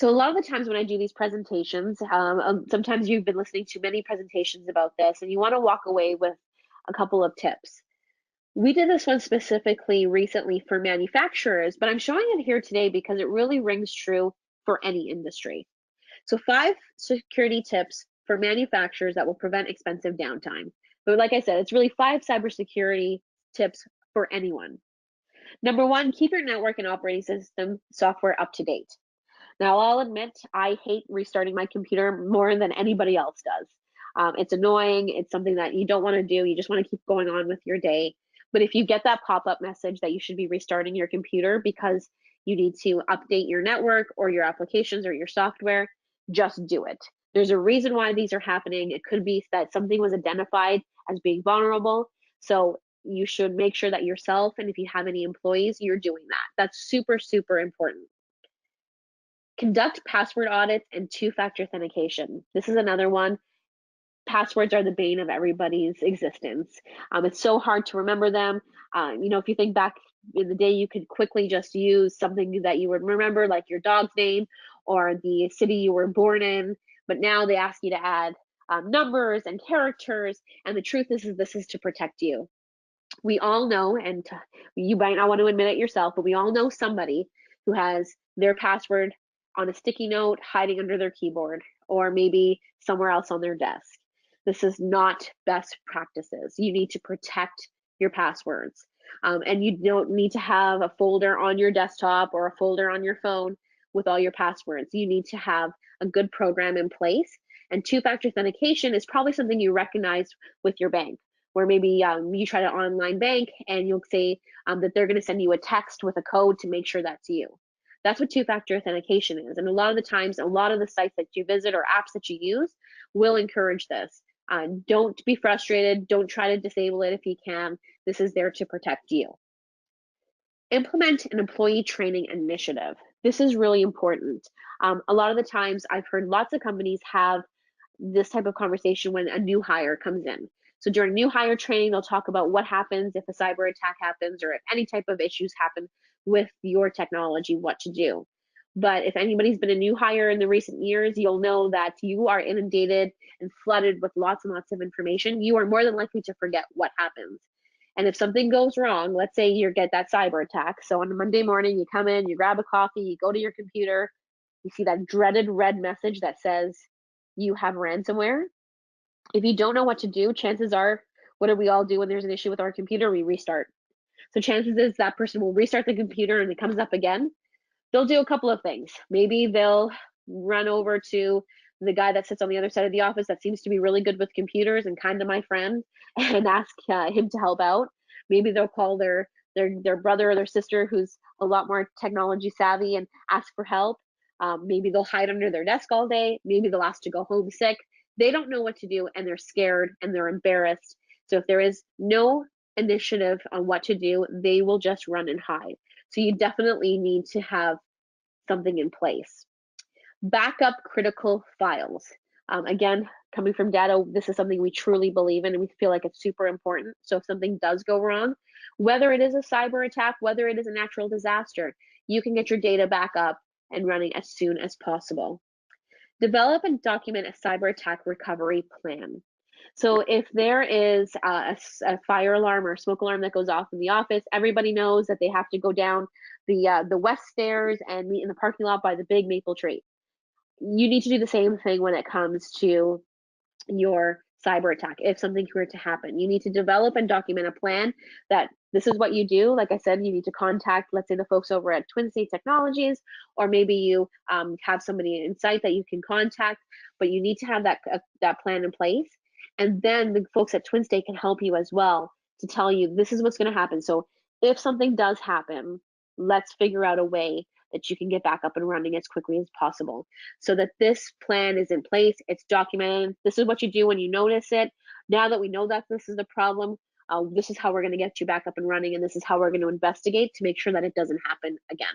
So a lot of the times when I do these presentations, sometimes you've been listening to many presentations about this and you want to walk away with a couple of tips. We did this one specifically recently for manufacturers, but I'm showing it here today because it really rings true for any industry. So 5 security tips for manufacturers that will prevent expensive downtime. But like I said, it's really 5 cybersecurity tips for anyone. Number 1, keep your network and operating system software up to date. Now, I'll admit, I hate restarting my computer more than anybody else does. It's annoying. It's something that you don't want to do. You just want to keep going on with your day. But if you get that pop-up message that you should be restarting your computer because you need to update your network or your applications or your software, just do it. There's a reason why these are happening. It could be that something was identified as being vulnerable. So you should make sure that yourself, and if you have any employees, you're doing that. That's super, super important. Conduct password audits and two-factor authentication. This is another one. Passwords are the bane of everybody's existence. It's so hard to remember them. If you think back in the day, you could quickly just use something that you would remember, like your dog's name or the city you were born in. But now they ask you to add numbers and characters. And the truth is this is to protect you. We all know, and you might not want to admit it yourself, but we all know somebody who has their password on a sticky note hiding under their keyboard or maybe somewhere else on their desk. This is not best practices. You need to protect your passwords. And you don't need to have a folder on your desktop or a folder on your phone with all your passwords. You need to have a good program in place. And two-factor authentication is probably something you recognize with your bank, where maybe you try to online bank and you'll say that they're going to send you a text with a code to make sure that's you. That's what two-factor authentication is. And a lot of the times, a lot of the sites that you visit or apps that you use will encourage this. Don't be frustrated. Don't try to disable it if you can. This is there to protect you. Implement an employee training initiative. This is really important. A lot of the times I've heard lots of companies have this type of conversation when a new hire comes in. So during new hire training, they'll talk about what happens if a cyber attack happens or if any type of issues happen with your technology, what to do. But if anybody's been a new hire in the recent years, you'll know that you are inundated and flooded with lots and lots of information. You are more than likely to forget what happens. And if something goes wrong, let's say you get that cyber attack. So on a Monday morning, you come in, you grab a coffee, you go to your computer, you see that dreaded red message that says you have ransomware. If you don't know what to do, chances are, what do we all do when there's an issue with our computer? We restart. So chances is that person will restart the computer and it comes up again. They'll do a couple of things. Maybe they'll run over to the guy that sits on the other side of the office that seems to be really good with computers and kind of my friend and ask him to help out. Maybe they'll call their brother or their sister who's a lot more technology savvy and ask for help. Maybe they'll hide under their desk all day. Maybe they'll ask to go home sick. They don't know what to do and they're scared and they're embarrassed. So if there is no initiative on what to do, they will just run and hide. So you definitely need to have something in place. Backup critical files. Again, coming from data, this is something we truly believe in and we feel like it's super important. So if something does go wrong, whether it is a cyber attack, whether it is a natural disaster, you can get your data back up and running as soon as possible. Develop and document a cyber attack recovery plan. So if there is a fire alarm or a smoke alarm that goes off in the office, everybody knows that they have to go down the west stairs and meet in the parking lot by the big maple tree. You need to do the same thing when it comes to your cyber attack. If something were to happen, you need to develop and document a plan that this is what you do. Like I said, you need to contact, let's say, the folks over at Twinstate Technologies, or maybe you have somebody in site that you can contact, but you need to have that plan in place. And then the folks at Twinstate can help you as well to tell you this is what's going to happen. So if something does happen, let's figure out a way that you can get back up and running as quickly as possible so that this plan is in place, it's documented. This is what you do when you notice it. Now that we know that this is the problem, this is how we're going to get you back up and running, and this is how we're going to investigate to make sure that it doesn't happen again.